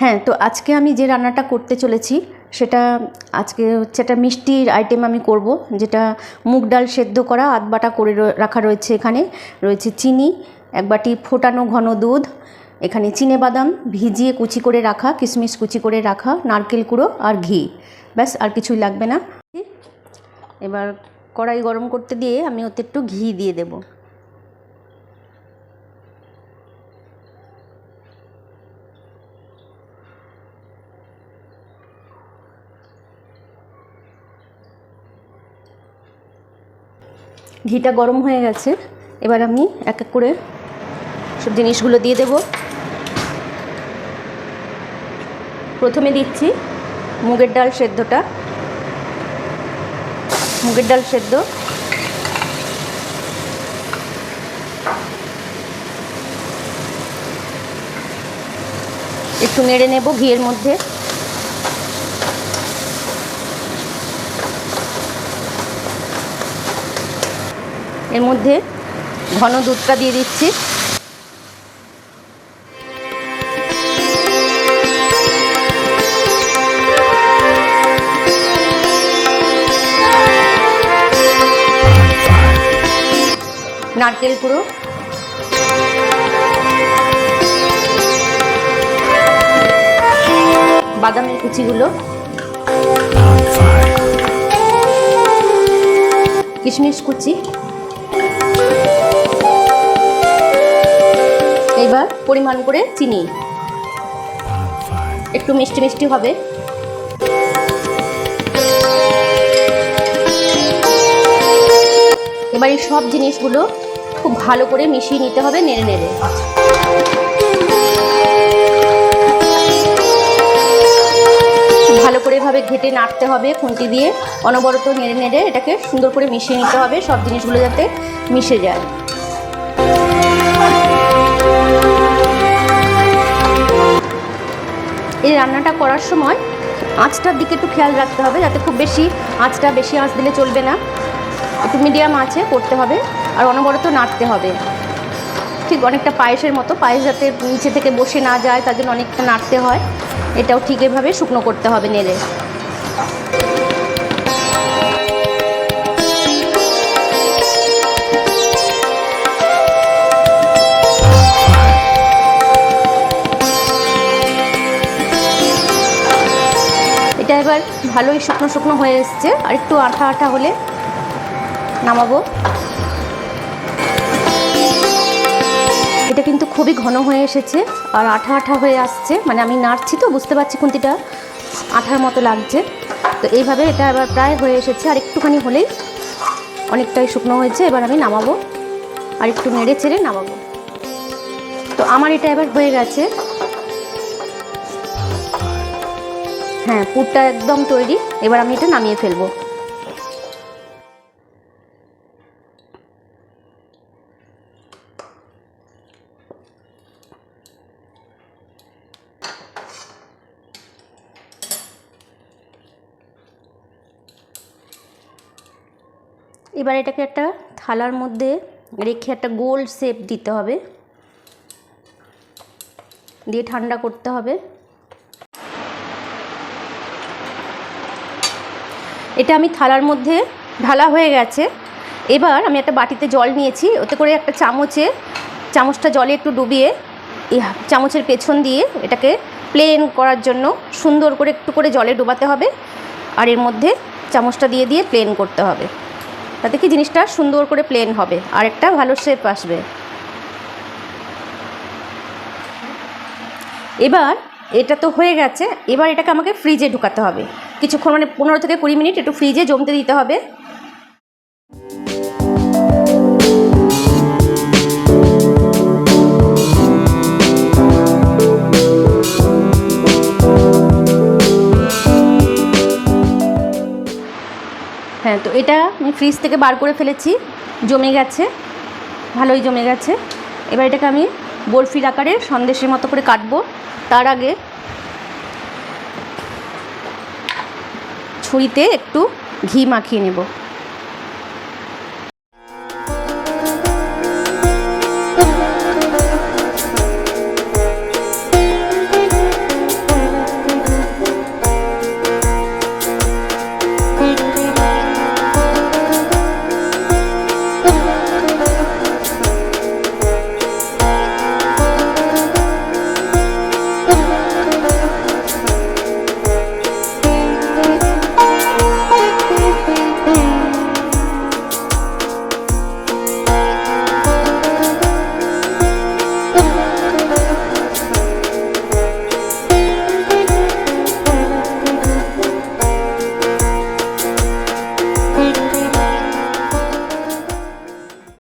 হ্যাঁ, তো আজকে আমি যে রান্নাটা করতে চলেছি সেটা আজকে হচ্ছে একটা মিষ্টির আইটেম আমি করব, যেটা মুগ ডাল সেদ্ধ করা আধ বাটা করে রাখা রয়েছে। এখানে রয়েছে চিনি, এক বাটি ফোটানো ঘন দুধ, এখানে চিনেবাদাম ভিজিয়ে কুচি করে রাখা, কিশমিশ কুচি করে রাখা, নারকেল কুড়ো আর ঘি, ব্যাস আর কিছুই লাগবে না। এবার কড়াই গরম করতে দিয়ে আমি ওতে একটু ঘি দিয়ে দেবো। ঘিটা গরম হয়ে গেছে, এবার আমি এক এক করে সব জিনিসগুলো দিয়ে দেব। প্রথমে দিচ্ছি মুগের ডাল সেদ্ধটা, মুগের ডাল সেদ্ধ, একটু নেড়ে নেব ঘিয়ের মধ্যে। এর মধ্যে ঘন দুধটা দিয়ে দিচ্ছি। নারকেল কুড়ো, বাদামের কুচিগুলো, কিশমিশ কুচি, এবার পরিমাণ করে চিনি, একটু মিষ্টি মিষ্টি হবে। এবার এই সব জিনিসগুলো খুব ভালো করে মিশিয়ে নিতে হবে, নেড়ে নেড়ে। ভালো করে এভাবে ঘেটে নাড়তে হবে খুন্তি দিয়ে, অনবরত নেড়ে নেড়ে এটাকে সুন্দর করে মিশিয়ে নিতে হবে, সব জিনিসগুলো যাতে মিশে যায়। এই রান্নাটা করার সময় আঁচটার দিকে একটু খেয়াল রাখতে হবে, যাতে খুব বেশি আঁচ দিলে চলবে না, একটু মিডিয়াম আঁচে করতে হবে আর অনবরত নাড়তে হবে। ঠিক অনেকটা পায়েসের মতো, পায়েস যাতে নিচে থেকে বসে না যায় তার জন্য অনেকটা নাড়তে হয়। এটাও ঠিক এভাবে শুকনো করতে হবে নেড়ে। এটা এবার ভালোই শুকনো শুকনো হয়ে এসছে, আর একটু আঠা আঠা হলে নামাবো। এটা কিন্তু খুবই ঘন হয়ে এসেছে আর আঠা আঠা হয়ে আসছে, মানে আমি নাড়ছি তো বুঝতে পারছি খুন্তিটা আঠার মতো লাগছে। তো এইভাবে এটা এবার প্রায় হয়ে এসেছে, আর একটুখানি হলেই অনেকটাই শুকনো হয়েছে। এবার আমি নামাবো, আর একটু নেড়ে চেড়ে নামাবো। তো আমার এটা এবার হয়ে গেছে। হ্যাঁ, পুরটা একদম তৈরি। এবার আমি এটা নামিয়ে ফেলবো। এবার এটাকে একটা থালার মধ্যে রেখে একটা গোল শেপ দিতে হবে, দিয়ে ঠান্ডা করতে হবে। এটা আমি থালার মধ্যে ঢালা হয়ে গেছে। এবার আমি একটা বাটিতে জল নিয়েছি, ওতে করে একটা চামচটা জলে একটু ডুবিয়ে এই চামচের পেছন দিয়ে এটাকে প্লেন করার জন্য সুন্দর করে একটু করে জলে ডোবাতে হবে, আর এর মধ্যে চামচটা দিয়ে দিয়ে প্লেন করতে হবে, তাতে কি জিনিসটা সুন্দর করে প্লেন হবে আর একটা ভালো শেপ আসবে। এবার এটা তো হয়ে গেছে, এবার এটাকে আমাকে ফ্রিজে ঢুকাতে হবে কিছুক্ষণ, মানে 15 থেকে 20 মিনিট একটু ফ্রিজে জমতে দিতে হবে। হ্যাঁ, তো এটা আমি ফ্রিজ থেকে বার করে ফেলেছি, জমে গেছে, ভালোই জমে গেছে। এবার এটাকে আমি বরফির আকারে সন্দেশের মতো করে কাটবো। তার আগে ছুরিতে একটু ঘি মাখিয়ে নেব।